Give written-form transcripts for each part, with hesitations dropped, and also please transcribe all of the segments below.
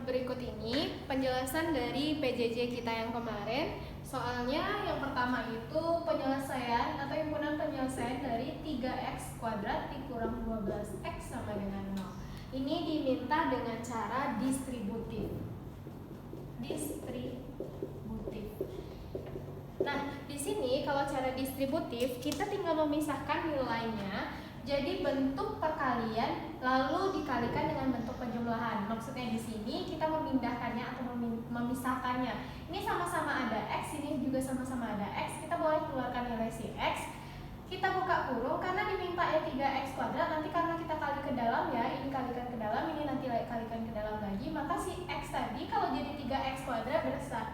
berikut ini penjelasan dari PJJ kita yang kemarin. Soalnya yang pertama itu penyelesaian atau himpunan penyelesaian dari 3x kuadrat dikurang 12x sama dengan 0. Ini diminta dengan cara distributif. Nah, di sini kalau cara distributif kita tinggal memisahkan nilainya. Jadi bentuk perkalian lalu dikalikan dengan bentuk penjumlahan. Maksudnya di sini kita memindahkannya atau memisahkannya. Ini sama-sama ada x, ini juga sama-sama ada x. Kita boleh keluarkan nilai si x. Kita buka kurung karena diminta ya 3x kuadrat. Nanti karena kita kali ke dalam ya, ini kalikan ke dalam, ini nanti kalikan ke dalam lagi. Maka si x tadi kalau jadi 3x kuadrat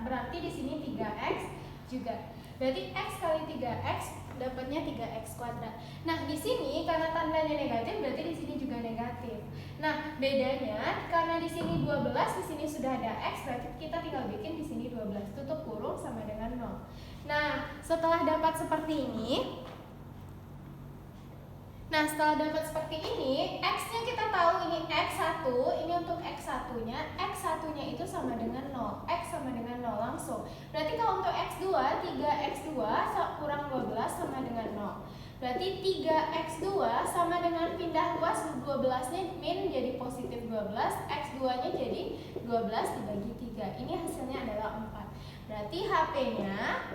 berarti di sini 3x juga. Berarti x kali 3x dapatnya 3x kuadrat. Nah, di sini karena tandanya negatif berarti di sini juga negatif. Nah, bedanya karena di sini 12, di sini sudah ada x, berarti kita tinggal bikin di sini 12 tutup kurung sama dengan 0. Nah, setelah dapat seperti ini, x-nya kita tahu ini x1, ini untuk x1-nya, x1-nya itu sama dengan 0, x sama dengan 0 langsung. Berarti kalau untuk x2, 3x2 kurang 12 sama dengan 0. Berarti 3x2 sama dengan pindah luas 12-nya min jadi positif 12, x2-nya jadi 12 dibagi 3. Ini hasilnya adalah 4. Berarti HP-nya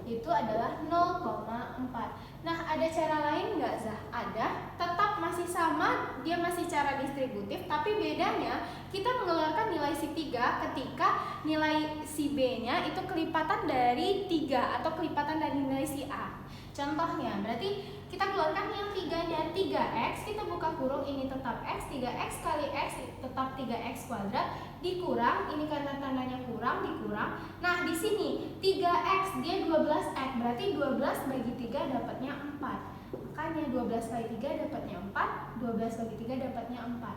itu adalah 0,4. Nah, ada cara lain nggak, Zah? Ada. Tetap masih sama, dia masih cara distributif, tapi bedanya kita mengeluarkan nilai si 3 ketika nilai si B-nya itu kelipatan dari 3 atau kelipatan dari nilai si A. Contohnya, berarti kita keluarkan yang 3-nya 3x, kita buka kurung, ini tetap x, 3x kali x tetap 3x kuadrat, dikurang, ini karena tandanya kurang, dikurang. Nah, di sini 3x dia 12x, berarti 12 bagi 3 dapatnya 4. Makanya 12 kali 3 dapatnya 4, 12 bagi 3 dapatnya 4.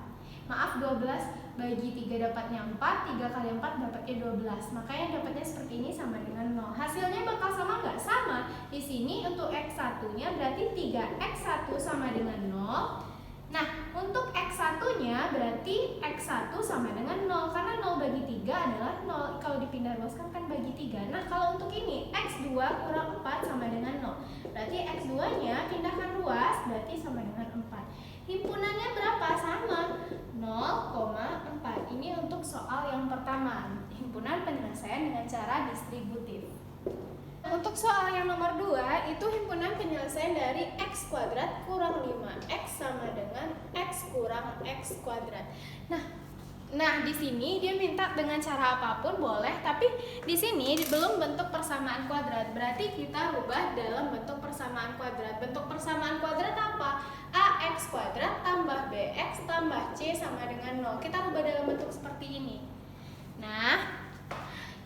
Maaf, 12 bagi 3 dapatnya 4, 3 kali 4 dapatnya 12. Makanya dapatnya seperti ini sama dengan 0. Hasilnya bakal sama nggak? Sama. Di sini untuk x1-nya berarti 3x1 sama dengan 0. Nah, untuk x1-nya berarti x1 sama dengan 0. Karena 0 bagi 3 adalah 0. Kalau dipindah luaskan kan bagi 3. Nah, kalau untuk ini x2 kurang 4 sama dengan 0. Berarti x2-nya pindahkan luas berarti sama dengan 4. Himpunannya berapa? Sama 0,4. Ini untuk soal yang pertama, himpunan penyelesaian dengan cara distributif. Untuk soal yang nomor 2, itu himpunan penyelesaian dari x kuadrat kurang 5x sama dengan x kurang x kuadrat. Nah, di sini dia minta dengan cara apapun boleh, tapi di sini belum bentuk persamaan kuadrat. Berarti kita rubah dalam bentuk persamaan kuadrat. Bentuk persamaan kuadrat apa? Ax kuadrat tambah bx tambah c sama dengan 0. Kita rubah dalam bentuk seperti ini. Nah,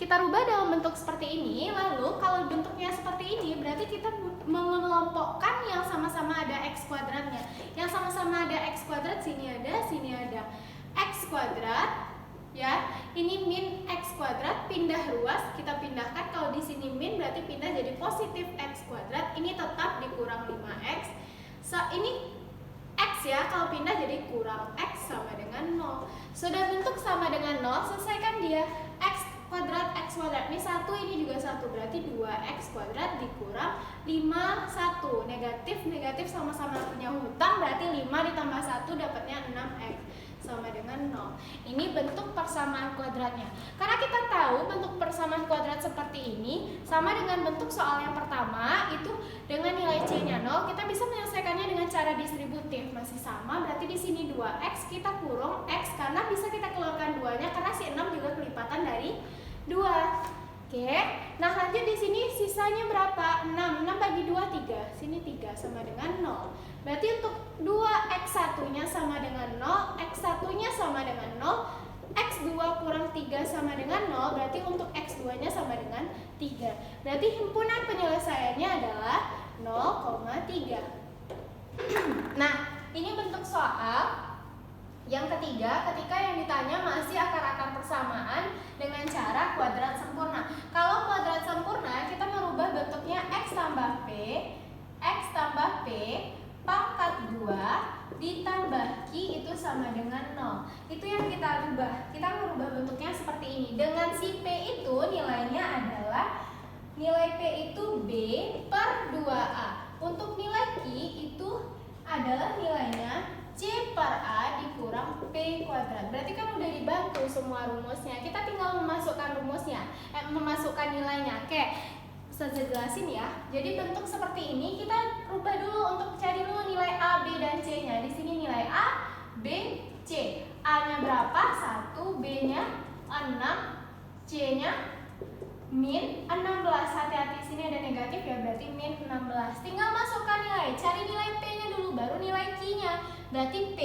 kita rubah dalam bentuk seperti ini. Lalu kalau bentuknya seperti ini, berarti kita mengelompokkan yang sama-sama ada x kuadratnya. Yang sama-sama ada x kuadrat, sini ada x kuadrat, ya. Ini min x kuadrat, pindah ruas, kita pindahkan. Kalau di sini min berarti pindah jadi positif x kuadrat. Ini tetap dikurang 5x. Ini x ya, kalau pindah jadi kurang x sama dengan 0. Sudah bentuk sama dengan 0, selesaikan dia. X kuadrat ini 1, ini juga 1, berarti 2x kuadrat dikurang 5, 1. Negatif sama-sama punya hutang, berarti 5 ditambah 1 dapatnya 6x sama dengan 0. Ini bentuk persamaan kuadratnya. Karena kita tahu bentuk persamaan kuadrat seperti ini sama dengan bentuk soal yang pertama, itu dengan nilai c-nya 0, kita bisa menyelesaikannya dengan cara distributif. Masih sama, berarti di sini 2x, kita kurung x karena bisa kita keluarkan 2-nya karena si 6 juga kelipatan dari 2. Oke. Nah, lanjut di sini sisanya berapa? 6 bagi 2 3. Sini 3 sama dengan 0. Berarti untuk 2x1-nya sama dengan 0, x1-nya sama dengan 0, x2 kurang 3 sama dengan 0, berarti untuk x2-nya sama dengan 3. Berarti himpunan penyelesaiannya adalah 0,3. Nah, ini bentuk soal yang ketiga, ketika yang ditanya masih akar-akar persamaan dengan cara kuadrat sempurna. Kalau kuadrat sempurna, kita merubah bentuknya x tambah p pangkat 2 ditambah Q itu sama dengan 0. Itu yang kita rubah. Kita merubah bentuknya ini. Dengan si P itu nilainya adalah nilai P itu B per 2A. Untuk nilai Q itu adalah nilainya C per A dikurang P kuadrat. Berarti kan udah dibantu semua rumusnya. Kita tinggal memasukkan rumusnya, memasukkan nilainya. Oke, saya jelasin ya. Jadi bentuk seperti ini kita rubah dulu untuk cari dulu nilai A, B, dan C-nya. Di sini nilai A, B, C. A-nya berapa? 1, B-nya 6, C-nya min 16. Hati-hati, sini ada negatif ya, berarti min 16. Tinggal masukkan nilai, cari nilai P-nya dulu, baru nilai Q-nya. Berarti P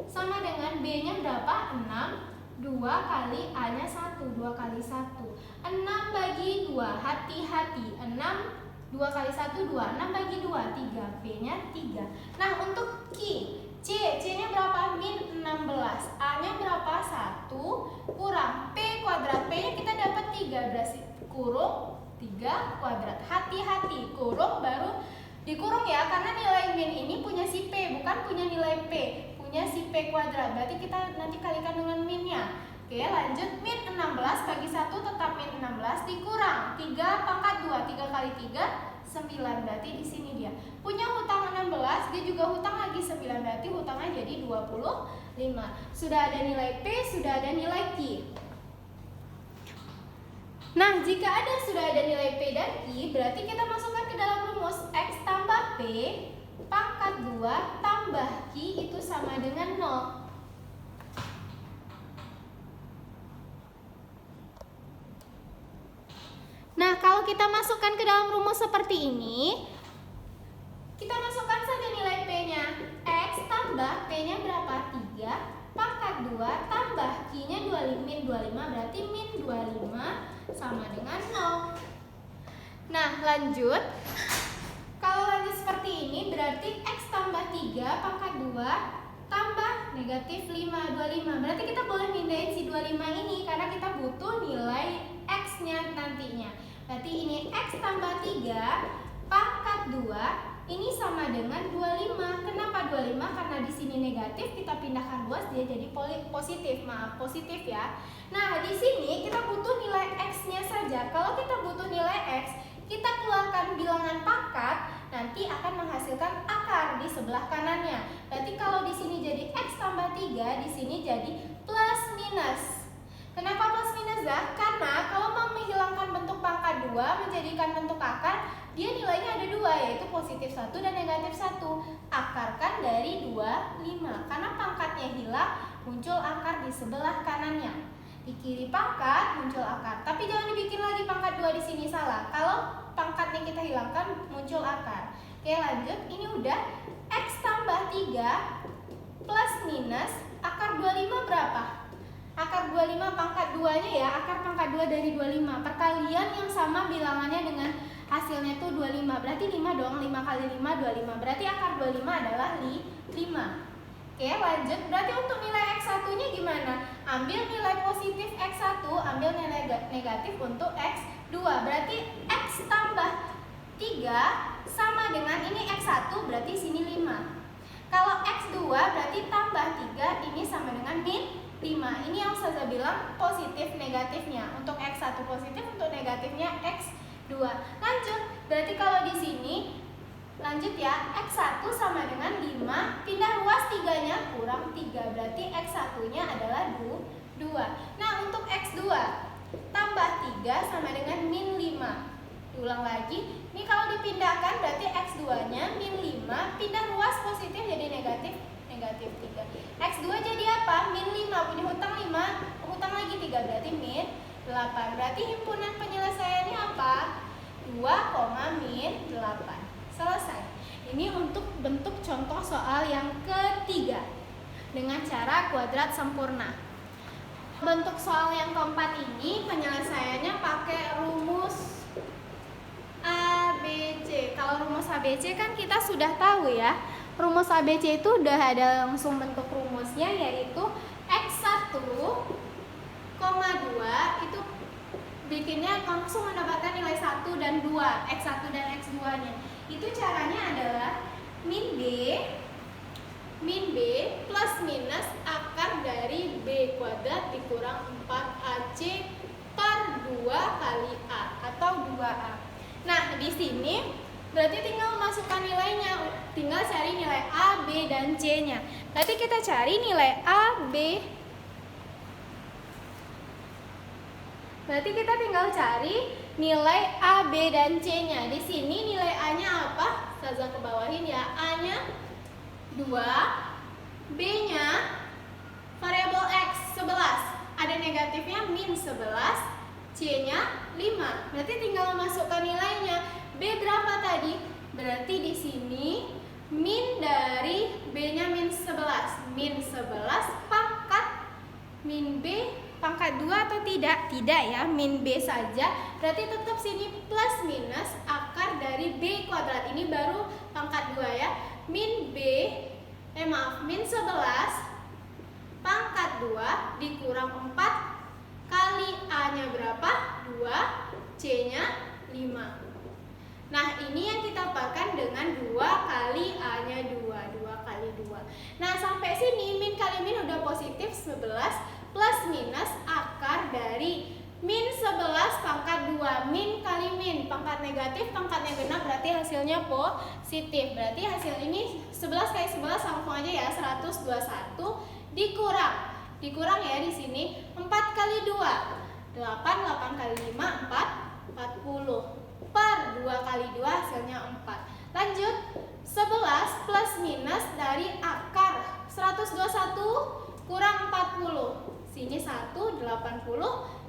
sama dengan B-nya berapa? 6, 2 kali A-nya 1, 2 kali 1. 6 bagi 2, hati-hati. 6, 2 kali 1, 2. 6 bagi 2, 3. P-nya 3. Nah, untuk Q, C-nya berapa? Min 16. A-nya berapa? 1 kurang P kuadrat. P-nya kita dapat 3, berarti kurung 3 kuadrat. Hati-hati, kurung baru dikurung ya, karena nilai min ini punya si P, bukan punya nilai P, punya si P kuadrat. Berarti kita nanti kalikan dengan minnya. Oke, lanjut. Min 16 bagi 1 tetap min 16 dikurang 3 pangkat 2. 3 kali 3 9, berarti di sini dia punya hutang 16, dia juga hutang lagi 9, berarti hutangnya jadi 25. Sudah ada nilai P, sudah ada nilai Q. Nah, jika sudah ada nilai P dan Q, berarti kita masukkan ke dalam rumus X tambah P pangkat 2 tambah Q itu sama dengan 0. Nah, kalau kita masukkan ke dalam rumus seperti ini, kita masukkan saja nilai P-nya. X tambah P-nya berapa? 3 pangkat 2 tambah Q-nya min 25, berarti min 25 sama dengan 0. Nah, lanjut. Kalau lanjut seperti ini, berarti X tambah 3 pangkat 2 tambah negatif 5, 25. Berarti kita boleh mindahin si 25 ini, karena kita butuh nilai X-nya nantinya. Berarti ini X tambah 3 pangkat 2 ini sama dengan 25. Kenapa 25? Karena di sini negatif, kita pindahkan luas dia jadi positif. Maaf, positif ya. Nah, di sini kita butuh nilai X-nya saja. Kalau kita butuh nilai X, kita keluarkan bilangan pangkat, nanti akan menghasilkan akar di sebelah kanannya. Berarti kalau di sini jadi X tambah 3, di sini jadi plus minus. Kenapa plus minus ya? Karena kalau mau menghilangkan bentuk pangkat 2 menjadikan bentuk akar, dia nilainya ada 2, yaitu positif 1 dan negatif 1. Akarkan dari 2, 5. Karena pangkatnya hilang, muncul akar di sebelah kanannya. Di kiri pangkat muncul akar. Tapi jangan dibikin lagi pangkat 2 di sini, salah. Kalau pangkatnya kita hilangkan, muncul akar. Oke, lanjut. Ini udah X tambah 3 plus minus akar 25 berapa? Akar 25 pangkat 2-nya ya, akar pangkat 2 dari 25. Perkalian yang sama bilangannya dengan hasilnya itu 25. Berarti 5 dong, 5 kali 5, 25. Berarti akar 25 adalah 5. Oke, lanjut. Berarti untuk nilai X1-nya gimana? Ambil nilai positif X1, ambil nilai negatif untuk X2. Berarti X tambah 3 sama dengan ini X1, berarti sini 5. Kalau X2 berarti tambah 3, ini sama dengan min 5. Ini yang saya bilang positif negatifnya. Untuk X1 positif, untuk negatifnya X2. Lanjut. Berarti kalau di sini lanjut ya, X1 sama dengan 5, pindah ruas 3-nya kurang 3. Berarti X1-nya adalah 2. Nah, untuk X2 tambah 3 sama dengan min 5. Diulang lagi. Ini kalau dipindahkan berarti X2-nya min 5, pindah ruas positif jadi negatif 3. X2 jadi apa? Min 5, punya hutang 5, hutang lagi 3, berarti min 8. Berarti himpunan penyelesaiannya apa? 2, min 8. Selesai. Ini untuk bentuk contoh soal yang ketiga dengan cara kuadrat sempurna. Bentuk soal yang keempat ini penyelesaiannya pakai rumus ABC. Kalau rumus ABC kan kita sudah tahu ya. Rumus ABC itu udah ada langsung bentuk rumusnya, yaitu X1, 2 itu bikinnya langsung mendapatkan nilai 1 dan 2, X1 dan X2-nya. Itu caranya adalah min B plus minus akar dari B kuadrat dikurang 4AC 2 kali A atau 2A. Nah, di sini berarti tinggal masukkan nilainya, tinggal cari nilai A, B, dan C-nya. Berarti kita cari nilai A, B. Berarti kita tinggal cari nilai A, B, dan C-nya. Di sini nilai A-nya apa? Ustazah ke bawahin ya. A-nya 2, B-nya variabel X 11. Ada negatifnya min 11, C-nya 5. Berarti tinggal masukkan nilainya. B berapa tadi? Berarti di sini min dari B-nya min 11. Min 11 pangkat min B pangkat 2 atau tidak? Tidak ya, min B saja. Berarti tetap sini plus minus akar dari B kuadrat. Ini baru pangkat 2 ya. Min min 11 pangkat 2 dikurang 4 kali A-nya berapa? 2, C-nya 5. Nah, ini yang kita pakai dengan 2 kali A-nya 2 kali 2. Nah, sampai sini min kali min udah positif 11 plus minus akar dari min 11 pangkat 2. Min kali min, pangkat negatif, pangkatnya genap, berarti hasilnya positif. Berarti hasil ini 11 kali 11 langsung aja ya, 121 dikurang ya di sini 4 kali 2 8 kali 5 40 per 2 kali 2 hasilnya 4. Lanjut, 11 plus minus dari akar 121 kurang 40. Sini 1 81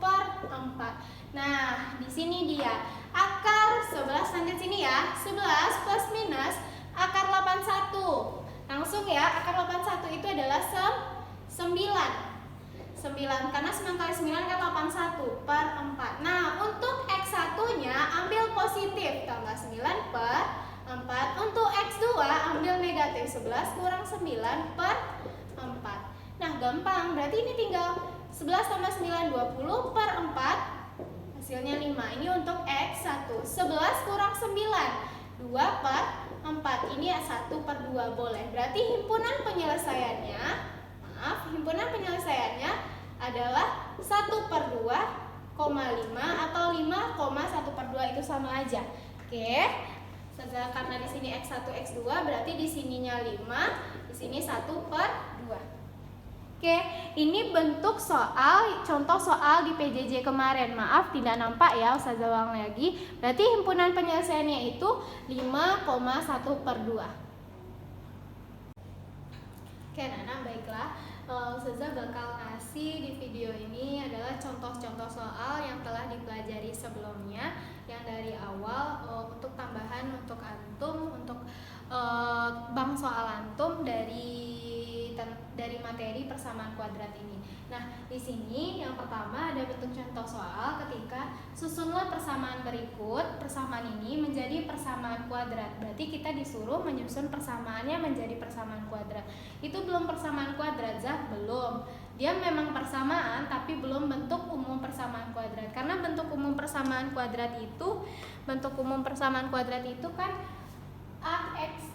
per 4. Nah, di sini dia akar 11. Lanjut sini ya, 11 plus minus akar 81. Langsung ya, akar 81 itu adalah 9 karena 9 kali 9 kan 81 per 4. Nah, untuk X1 nya ambil positif, tambah 9 per 4. Untuk X2 ambil negatif, 11 kurang 9 per 4. Nah, gampang, berarti ini tinggal 11 tambah 9, 20 per 4 hasilnya 5. Ini untuk X1. 11 kurang 9, 2 per 4. Ini ya 1 per 2 boleh. Berarti himpunan penyelesaiannya adalah 1 per 2,5 atau 5,1 per 2 itu sama aja. Oke. Karena di sini X1, X2 berarti di sininya 5, di sini 1 per 2. Oke, ini bentuk contoh soal di PJJ kemarin. Maaf tidak nampak ya, Ustazah ulang lagi. Berarti himpunan penyelesaiannya itu 5,1 per 2. Oke, Nana, baiklah. Ustazah bakal ngasih di video ini adalah contoh-contoh soal yang telah dipelajari sebelumnya, yang dari awal untuk tambahan untuk antum, untuk bank soal antum dari materi persamaan kuadrat ini. Nah, di sini yang pertama ada bentuk contoh soal ketika susunlah persamaan berikut. Persamaan ini menjadi persamaan kuadrat. Berarti kita disuruh menyusun persamaannya menjadi persamaan kuadrat. Itu belum persamaan kuadrat, Zah? Belum. Dia memang persamaan tapi belum bentuk umum persamaan kuadrat. Karena bentuk umum persamaan kuadrat itu kan AX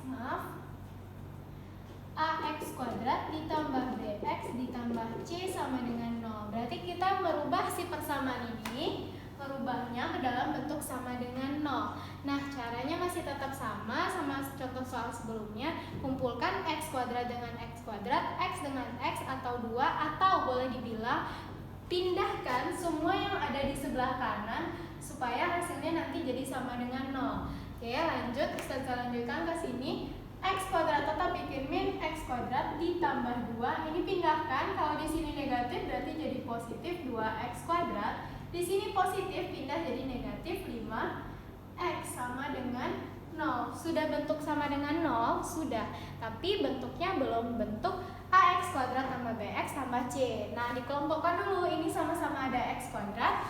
kuadrat ditambah BX ditambah C sama dengan 0. Berarti kita merubah si persamaan ini, merubahnya ke dalam bentuk sama dengan 0. Nah, caranya masih tetap sama contoh soal sebelumnya. Kumpulkan X kuadrat dengan X kuadrat, X dengan X atau 2, atau boleh dibilang pindahkan semua yang ada di sebelah kanan supaya hasilnya nanti jadi sama dengan 0. Oke, lanjut, kita lanjutkan ke sini. X kuadrat tetap bikin min X kuadrat ditambah 2. Ini pindahkan, kalau di sini negatif berarti jadi positif 2X kuadrat. Di sini positif pindah jadi negatif 5X sama dengan 0. Sudah bentuk sama dengan 0? Sudah. Tapi bentuknya belum bentuk AX kuadrat tambah BX tambah C. Nah, dikelompokkan dulu. Ini sama-sama ada X kuadrat.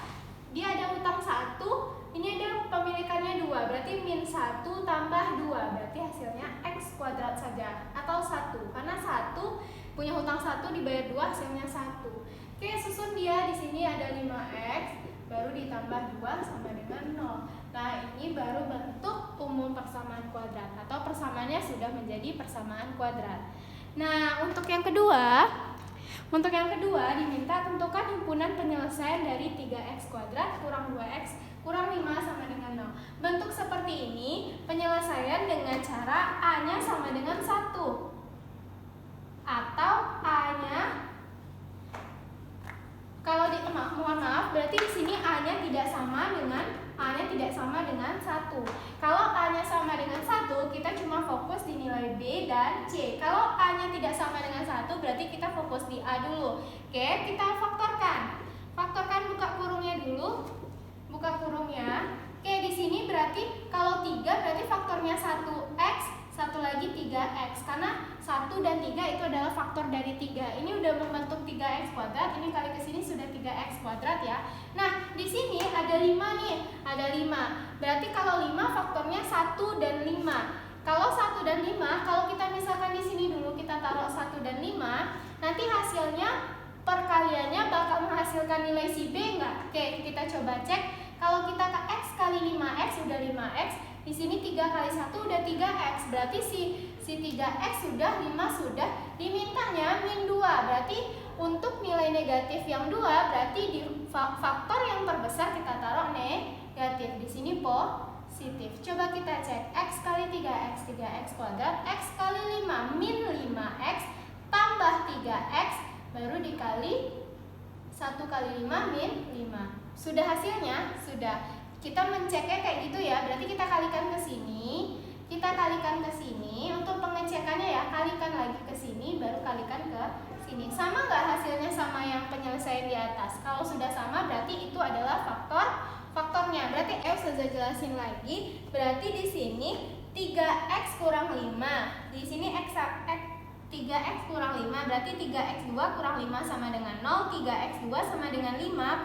Dia ada utang 1. Ini ada pemilikannya 2, berarti min 1 tambah 2, berarti hasilnya X kuadrat saja, atau 1, karena 1 punya hutang 1 dibayar 2, hasilnya 1. Oke, susun dia. Di sini ada 5X, baru ditambah 2 sama dengan 0. Nah, ini baru bentuk umum persamaan kuadrat, atau persamaannya sudah menjadi persamaan kuadrat. Nah, untuk yang kedua, Untuk yang kedua, diminta tentukan himpunan penyelesaian dari 3x kuadrat kurang 2x kurang 5 sama dengan 0. Bentuk seperti ini penyelesaian dengan cara A-nya sama dengan 1. Atau A-nya, kalau mohon maaf, berarti di sini A-nya tidak sama dengan 1. Kalau A-nya sama dengan 1, kita cuma fokus di nilai B dan C. Kalau A-nya tidak sama dengan 1, berarti kita fokus di A dulu. Oke, kita faktorkan. Faktorkan, buka kurungnya dulu. Buka kurungnya. Oke, di sini berarti kalau 3 berarti faktornya 1x, satu lagi 3x. Karena 1 dan 3 itu adalah faktor dari 3. Ini udah membentuk 3x kuadrat, ini kali ke sini sudah 3x kuadrat ya. Nah, di sini ada 5 nih, ada 5. Berarti kalau 5 faktornya 1 dan 5. Kalau 1 dan 5, kalau kita misalkan di sini dulu kita taruh 1 dan 5, nanti hasilnya perkaliannya bakal menghasilkan nilai si B enggak? Oke, kita coba cek. Kalau kita ke x kali 5x udah 5x, di sini 3 kali 1 udah 3x. Berarti si 3x sudah, 5 sudah, dimintanya min 2. Berarti untuk nilai negatif yang 2, berarti di faktor yang terbesar kita taruh negatif. Di sini positif. Coba kita cek. X kali 3x, 3x kuadrat. X kali 5, min 5x tambah 3x, baru dikali 1 kali 5 min 5. Sudah hasilnya? Sudah. Kita menceknya kayak gitu ya. Berarti kita kalikan ke sini. Kita kalikan ke sini. Untuk pengecekannya ya, kalikan lagi ke sini, baru kalikan ke sini. Sama nggak hasilnya sama yang penyelesaian di atas? Kalau sudah sama, berarti itu adalah faktornya. Berarti saya jelasin lagi. Berarti di sini 3x kurang 5. Di sini 3x kurang 5, berarti 3x2 kurang 5 sama dengan 0. 3x2 sama dengan 5,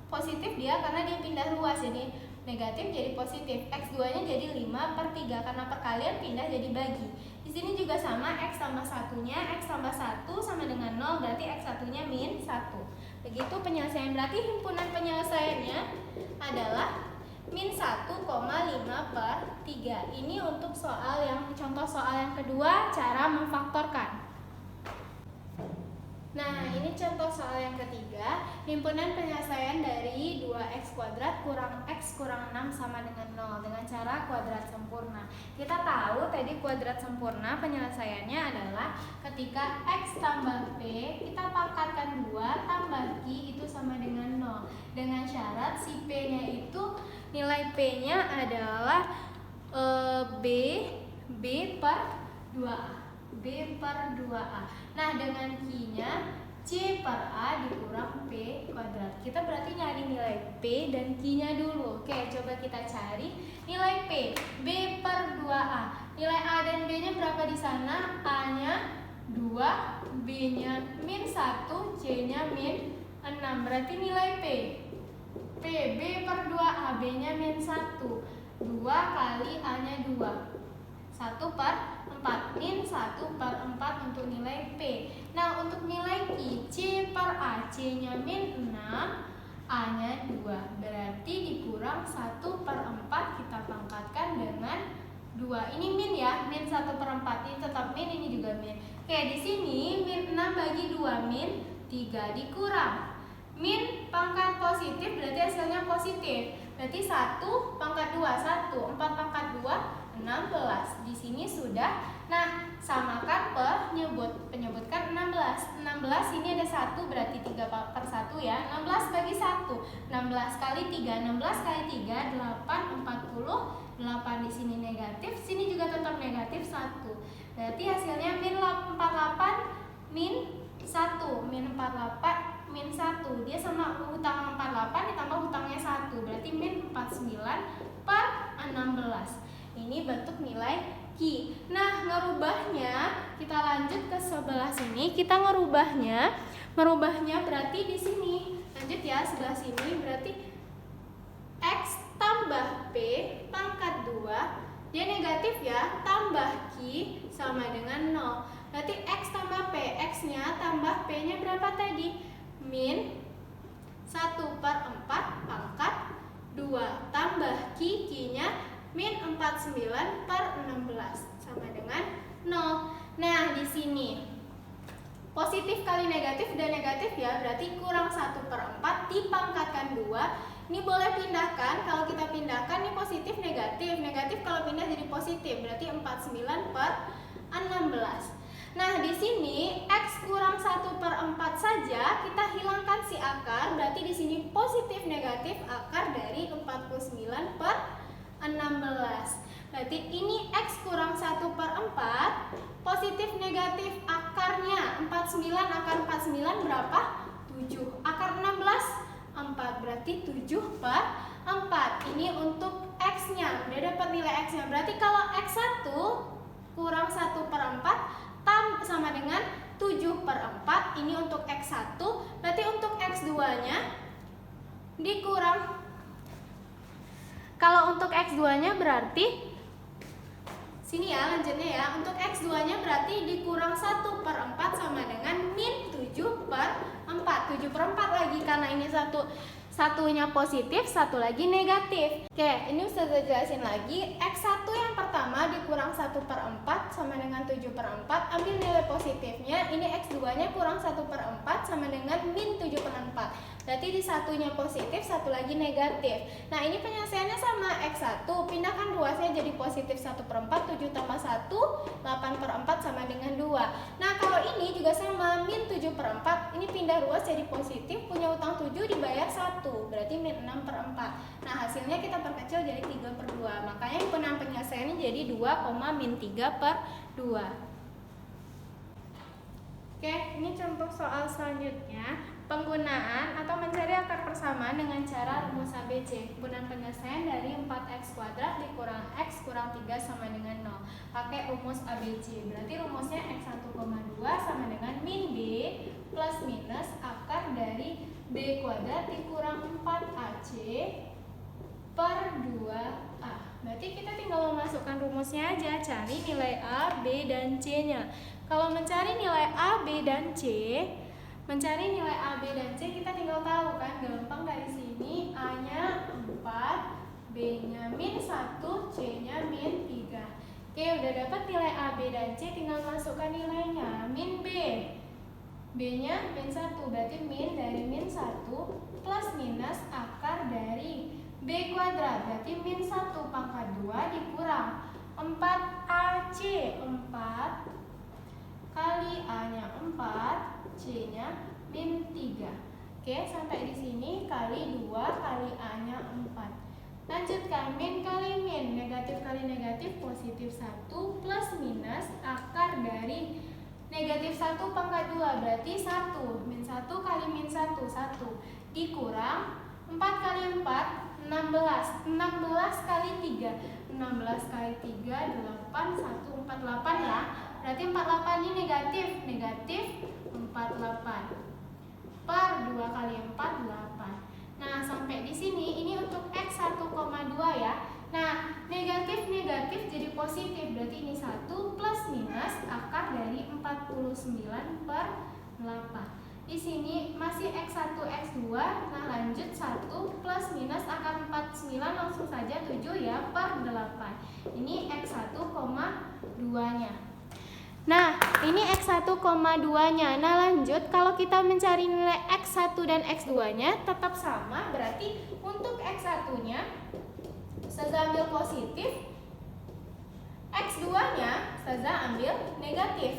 positif dia karena dia pindah ruas, jadi negatif jadi positif. X2 nya jadi 5/3 karena perkalian pindah jadi bagi. Di sini juga sama, x tambah 1-nya, x tambah 1 sama dengan 0, berarti x1-nya min 1. Begitu penyelesaian, berarti himpunan penyelesaiannya adalah min 1,5/3. Ini untuk contoh soal yang kedua, cara memfaktorkan. Nah, ini contoh soal yang ketiga, himpunan penyelesaian dari 2x kuadrat kurang x kurang 6 sama dengan 0 dengan cara kuadrat sempurna. Kita tahu tadi kuadrat sempurna penyelesaiannya adalah ketika x tambah p, kita pangkatkan 2 tambah q itu sama dengan 0. Dengan syarat si p-nya itu, nilai p-nya adalah b per 2a. B per 2A. Nah, dengan Q-nya C per A dikurang P kuadrat. Kita berarti nyari nilai P dan Q-nya dulu. Oke, coba kita cari nilai P. B per 2A. Nilai A dan B-nya berapa di sana? A-nya 2, B-nya min 1, C-nya min 6. Berarti nilai P. B per 2A, B-nya min 1. 2 kali A-nya 2. 1/4, min 1/4 untuk nilai P. Nah, untuk nilai Q, C per A, C-nya min 6, A-nya 2. Berarti dikurang 1/4, kita pangkatkan dengan 2. Ini min ya, min 1/4, ini tetap min, ini juga min. Oke, di sini min 6 bagi 2, min 3 dikurang. Min pangkat positif berarti hasilnya positif. Berarti 1 pangkat 2, 1, 4 pangkat 2, 16. Di sini sudah. Nah, samakan penyebutkan 16. 16 ini ada 1 berarti 3/1 ya. 16 bagi 1. 16 kali 3, 16 kali 3 8, 48. Di sini negatif, sini juga tetap negatif 1. Berarti hasilnya min 48 min 1. Min 48 min 1. Dia sama hutang 48 ditambah hutangnya 1. Berarti min 49/16. Ini bentuk nilai Q. Nah, ngerubahnya kita lanjut ke sebelah sini. Kita merubahnya berarti di sini. Lanjut ya, sebelah sini berarti X tambah P pangkat 2. Dia negatif ya, tambah Q sama dengan 0. Berarti X tambah P, X-nya tambah P-nya berapa tadi? Min 1/4 pangkat 2 tambah Q-nya min 49/16 sama dengan 0. Nah, di sini positif kali negatif dan negatif ya, berarti kurang 1/4 dipangkatkan 2. Ini boleh pindahkan, kalau kita pindahkan ini positif negatif, negatif kalau pindah jadi positif, berarti 49/16. Nah, di sini X kurang 1/4 saja, kita hilangkan si akar, berarti di sini positif negatif akar dari 49/16. Berarti ini X kurang 1/4, positif negatif akarnya 49, akar 49 berapa? 7. Akar 16? 4, berarti 7/4. Ini untuk X-nya, udah dapat nilai X-nya. Berarti kalau X1 kurang 1/4 sama dengan 7/4. Ini untuk X1, berarti untuk X2-nya dikurang. Kalau untuk X2-nya berarti sini ya, lanjutnya ya. Untuk X2-nya berarti dikurang 1/4 sama dengan min 7/4. 7/4 lagi karena ini satunya positif, satu lagi negatif. Oke, ini Ustazah jelasin lagi. X1 yang pertama dikurang 1/4 sama dengan 7/4. Ambil nilai positifnya. Ini X2-nya kurang 1/4 sama dengan min 7/4. Berarti di satunya positif, satu lagi negatif. Nah, ini penyelesaiannya sama X1. Pindahkan ruasnya jadi positif 1/4, 7 tambah 1, 8/4 sama dengan 2. Nah, kalau ini juga sama, min 7/4. Ini pindah ruas jadi positif, punya utang 7 dibayar 1. Berarti min 6/4. Nah, hasilnya kita perkecil jadi 3/2. Makanya himpunan penyelesaiannya jadi 2, min 3/2. Oke, ini contoh soal selanjutnya. Penggunaan atau mencari akar persamaan dengan cara rumus ABC. Himpunan penyelesaian dari 4x² dikurang x kurang 3 sama dengan 0. Pakai rumus ABC. Berarti rumusnya x1,2 sama dengan min b plus minus akar dari b kuadrat dikurang 4ac per 2a. Berarti kita tinggal memasukkan rumusnya aja. Cari nilai a, b, dan c-nya. Kalau mencari nilai a, b, dan c, mencari nilai A, B, dan C kita tinggal tahu kan, gampang dari sini. A-nya 4, B-nya min 1, C-nya min 3. Oke, udah dapat nilai A, B, dan C, tinggal masukkan nilainya. Min B, B-nya min 1, berarti min dari min 1 plus minus akar dari B kuadrat, berarti min 1 pangkat 2 dikurang 4AC, 4 kali A-nya 4, C-nya min 3. Oke, sampai di sini kali 2 kali A-nya 4. Lanjutkan, min kali min, negatif kali negatif positif 1 plus minus akar dari negatif 1 pangkat 2 berarti 1. Min 1 kali min 1, 1 dikurang 4 kali 4, 16. 16 kali 3, 16 kali 3, 8, 1, 48 ya. Berarti 48 ini negatif, negatif 48 per 2 kali 4, 8. Nah, sampai di sini ini untuk X 1,2 ya. Nah, negatif jadi positif, berarti ini 1 plus minus akar dari 49 per 8. Di sini masih X1, X2, nah lanjut 1 plus minus akar 49 langsung saja 7 ya per 8. Ini X1,2-nya. Nah, ini X1,2-nya. Nah, lanjut kalau kita mencari nilai X1 dan X2-nya tetap sama, berarti untuk X1-nya Ustazah ambil positif, X2-nya Ustazah ambil negatif.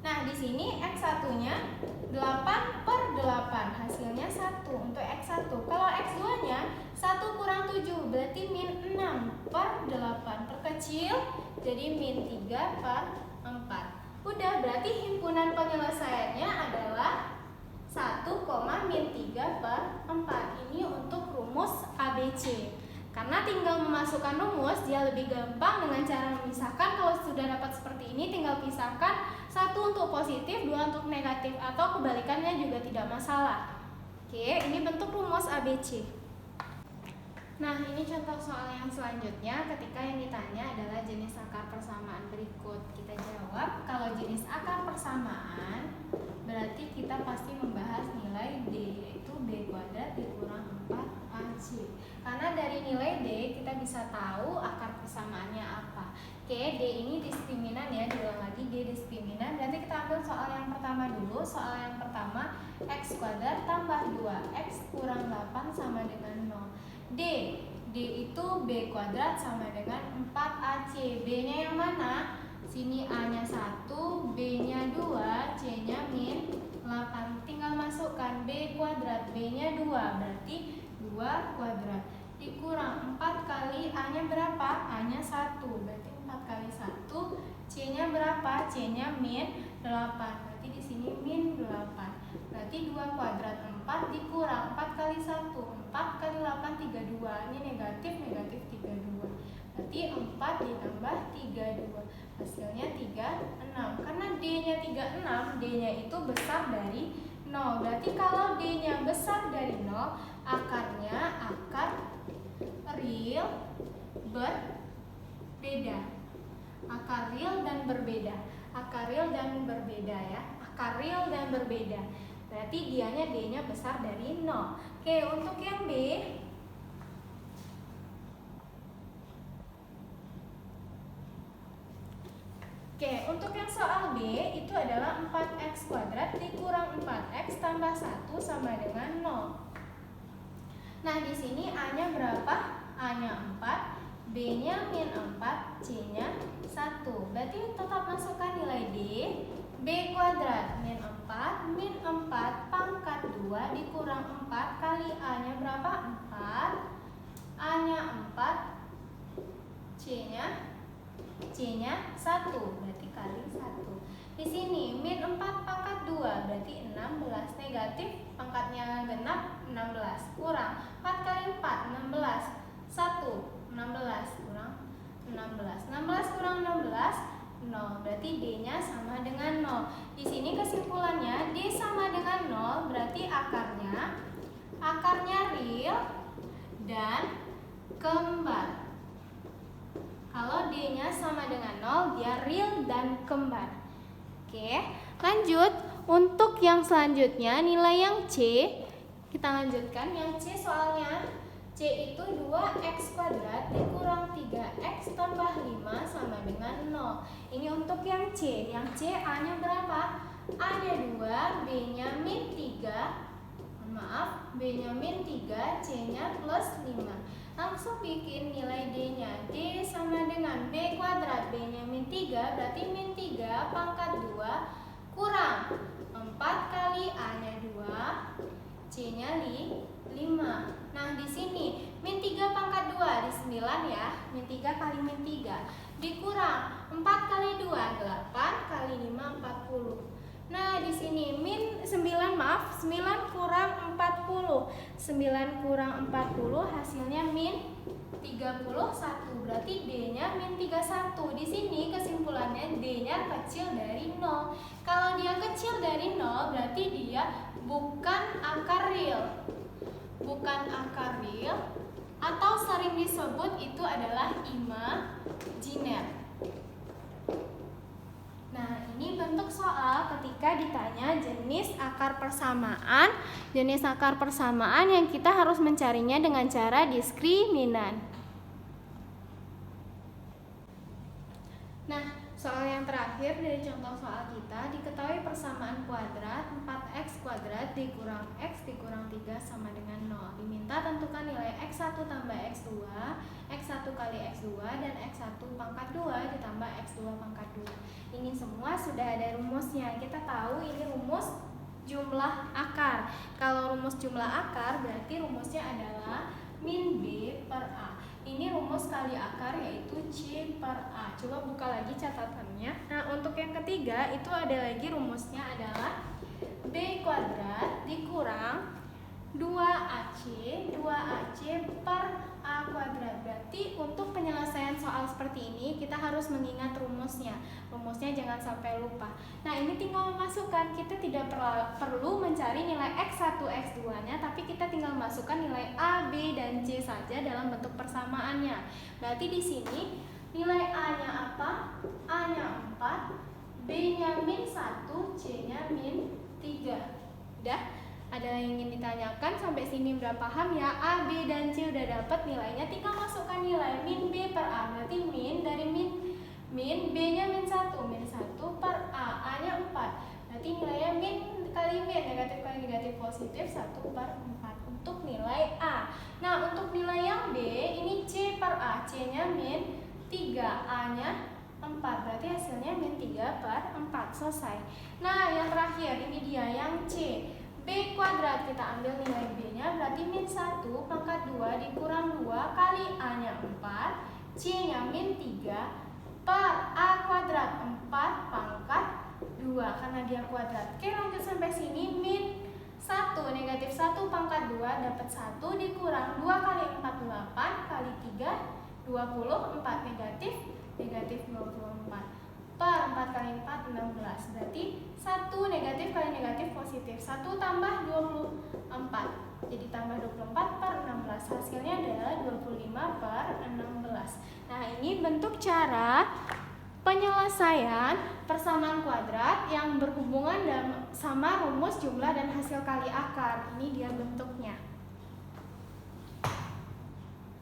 Nah, di sini X1-nya 8 per 8, hasilnya 1 untuk X1. Kalau X2-nya 1 kurang 7, berarti min 6 per 8. Perkecil jadi min 3 per 4. Udah, berarti himpunan penyelesaiannya adalah 1, min 3 per 4. Ini untuk rumus ABC. Karena tinggal memasukkan rumus, dia lebih gampang dengan cara memisahkan. Kalau sudah dapat seperti ini, tinggal pisahkan. 1 untuk positif, 2 untuk negatif, atau kebalikannya juga tidak masalah. Oke, ini bentuk rumus ABC. Nah, ini contoh soal yang selanjutnya. Ketika yang ditanya adalah jenis akar persamaan berikut, kita jawab. Kalau jenis akar persamaan, berarti kita pasti membahas nilai D, yaitu B kuadrat dikurang 4AC. AC. Karena dari nilai D kita bisa tahu akar persamaannya apa. Oke, D ini diskriminan ya, diulang lagi, D diskriminan. Berarti kita ambil soal yang pertama dulu. Soal yang pertama, X kuadrat tambah 2X kurang 8 sama dengan 0. D itu B kuadrat sama dengan 4AC. B-nya yang mana? Sini A-nya 1, B-nya 2, C-nya min 8. Tinggal masukkan B kuadrat, B-nya 2, berarti 2 kuadrat. Dikurang 4 kali A-nya berapa? A-nya 1, berarti 4 kali 1. C-nya berapa? C-nya min 8, berarti di sini min 8. Berarti 2 kuadrat 4 dikurang 4 kali 1. 4 kali 8, 32. Ini negatif, negatif 32. Berarti 4 ditambah 32. Hasilnya 36. Karena D-nya 36, D-nya itu besar dari 0. Berarti kalau D-nya besar dari 0, akarnya akar real berbeda. Akar real dan berbeda. Akar real dan berbeda ya. Akar real dan berbeda. Berarti dianya D-nya besar dari 0. Oke, untuk yang B, untuk yang soal B itu adalah 4X kuadrat dikurang 4X tambah 1 sama dengan 0. Nah, di sini A-nya berapa? A-nya 4, B-nya min 4, C-nya 1. Berarti tetap masukkan nilai D. B kuadrat min 4, min 4 pangkat 2 dikurang 4 kali A-nya berapa? 4. A-nya 4, C-nya 1, berarti kali 1. Di sini min 4 pangkat 2 berarti 16, negatif pangkatnya genap 16, kurang 4 kali 4 16, 1 16 kurang 16. 16 kurang 16 0, berarti D-nya sama dengan 0. Di sini kesimpulannya D sama dengan 0, berarti akarnya real dan kembar. Kalau D-nya sama dengan 0, dia real dan kembar. Oke, lanjut. Untuk yang selanjutnya, nilai yang C, kita lanjutkan. Yang C soalnya, C itu 2X kuadrat dikurang 3X tambah 5 sama dengan 0. Ini untuk yang C. Yang C A-nya berapa? A-nya 2, B-nya min 3. Maaf, B-nya min 3, C-nya plus 5. Langsung bikin nilai D-nya. D sama dengan B kuadrat. B-nya min 3, berarti min 3 pangkat 2 kurang 4 kali A-nya 2, C-nya 5. Nah, di sini min 3 pangkat 2 di 9 ya. Min 3 kali min 3 dikurang 4 kali 2, 8 kali 5, 40. Nah, di sini min 9 kurang 40. 9 kurang 40 hasilnya min 31. Berarti D-nya min 31. Di sini kesimpulannya D-nya kecil dari 0. Kalau dia kecil dari 0 berarti dia bukan akar real. Bukan akar real atau sering disebut itu adalah imajiner. Nah, ini bentuk soal ketika ditanya jenis akar persamaan. Jenis akar persamaan yang kita harus mencarinya dengan cara diskriminan. Nah, soal yang terakhir dari contoh soal kita, diketahui persamaan kuadrat 4X kuadrat dikurang X dikurang 3 sama dengan 0. Diminta tentukan nilai X1 tambah X2, X1 kali X2, dan X1 pangkat 2 ditambah X2 pangkat 2. Ini semua sudah ada rumusnya. Kita tahu ini rumus jumlah akar. Kalau rumus jumlah akar berarti rumusnya adalah min B per A. Ini rumus kali akar yaitu C per A. Coba buka lagi catatannya. Nah, untuk yang ketiga itu ada lagi rumusnya adalah B kuadrat dikurang 2AC per A kuadrat. Berarti untuk penyelesaian soal seperti ini kita harus mengingat rumusnya. Rumusnya jangan sampai lupa. Nah, ini tinggal memasukkan. Kita tidak perlu mencari nilai X1, X2-nya, tapi kita tinggal masukkan nilai A, B, dan C saja dalam bentuk persamaannya. Berarti di sini nilai A-nya apa? A-nya 4, B-nya min 1, C-nya min 3. Udah? Ada yang ingin ditanyakan. Sampai sini udah paham ya? A, B, dan C udah dapat nilainya, tinggal masukkan nilai min B per A. Berarti min dari min B-nya min 1 per A, A-nya 4. Berarti nilainya min kali min, negatif kali negatif positif 1/4 untuk nilai A. Nah, untuk nilai yang B, ini C per A, C-nya min 3, A-nya 4. Berarti hasilnya min 3/4. Selesai. Nah, yang terakhir ini dia yang C. B kuadrat, kita ambil nilai B-nya, berarti min 1 pangkat 2 dikurang 2 kali A-nya 4, C-nya min 3 per A kuadrat 4 pangkat 2 karena dia kuadrat. Oke, lanjut sampai sini. Min 1 negatif 1 pangkat 2 dapat 1 dikurang 2 kali 4 8 kali 3 24 negatif 24 per 4 kali 4 16. Berarti 1 negatif kali negatif positif, 1 tambah 24 jadi tambah 24 per 16. Hasilnya adalah 25 per 16. Nah, ini bentuk cara penyelesaian persamaan kuadrat yang berhubungan sama rumus jumlah dan hasil kali akar. Ini dia bentuknya.